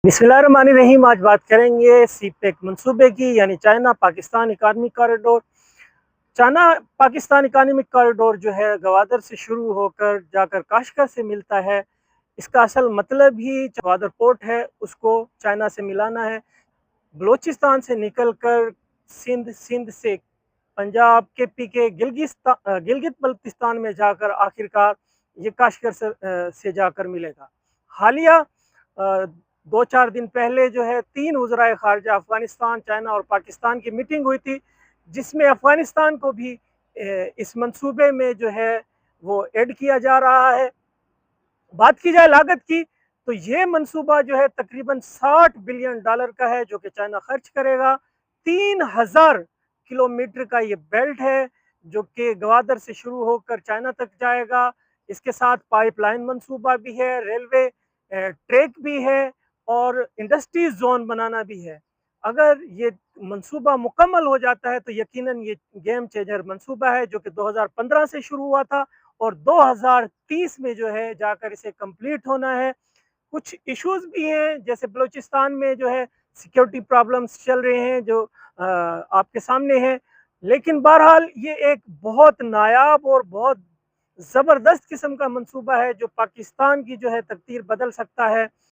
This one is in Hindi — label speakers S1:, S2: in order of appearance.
S1: बिस्मिल्लाहिर्रहमानिर्रहीम। आज बात करेंगे सीपेक मंसूबे की, यानी China Pakistan economic corridor. China Pakistan economic corridor जो है गवादर से शुरू होकर जाकर काशगर से मिलता है। इसका असल मतलब ही गवादर पोर्ट है, उसको चाइना से मिलाना है। बलोचिस्तान से निकलकर सिंध, सिंध से पंजाब के पी के गिलगित बल्तिस्तान में जाकर आखिरकार ये काशगर से जाकर मिलेगा। हालिया 2-4 दिन पहले जो है 3 वज़राए ख़ारिजा अफ़गानिस्तान, चाइना और पाकिस्तान की मीटिंग हुई थी, जिसमें अफ़गानिस्तान को भी इस मंसूबे में जो है वो ऐड किया जा रहा है। बात की जाए लागत की, तो ये मंसूबा जो है तकरीबन $60 बिलियन का है, जो कि चाइना खर्च करेगा। 3000 किलोमीटर का ये बेल्ट है, जो कि गवादर से शुरू होकर चाइना तक जाएगा। इसके साथ पाइपलाइन मंसूबा भी है, रेलवे ट्रैक भी है और इंडस्ट्रीज जोन बनाना भी है। अगर ये मंसूबा मुकम्मल हो जाता है तो यकीनन ये गेम चेंजर मंसूबा है, जो कि 2015 से शुरू हुआ था और 2030 में जो है जाकर इसे कंप्लीट होना है। कुछ इश्यूज भी हैं, जैसे बलूचिस्तान में जो है सिक्योरिटी प्रॉब्लम्स चल रहे हैं, जो आपके सामने हैं। लेकिन बहरहाल ये एक बहुत नायाब और बहुत ज़बरदस्त किस्म का मंसूबा है, जो पाकिस्तान की जो है तकदीर बदल सकता है।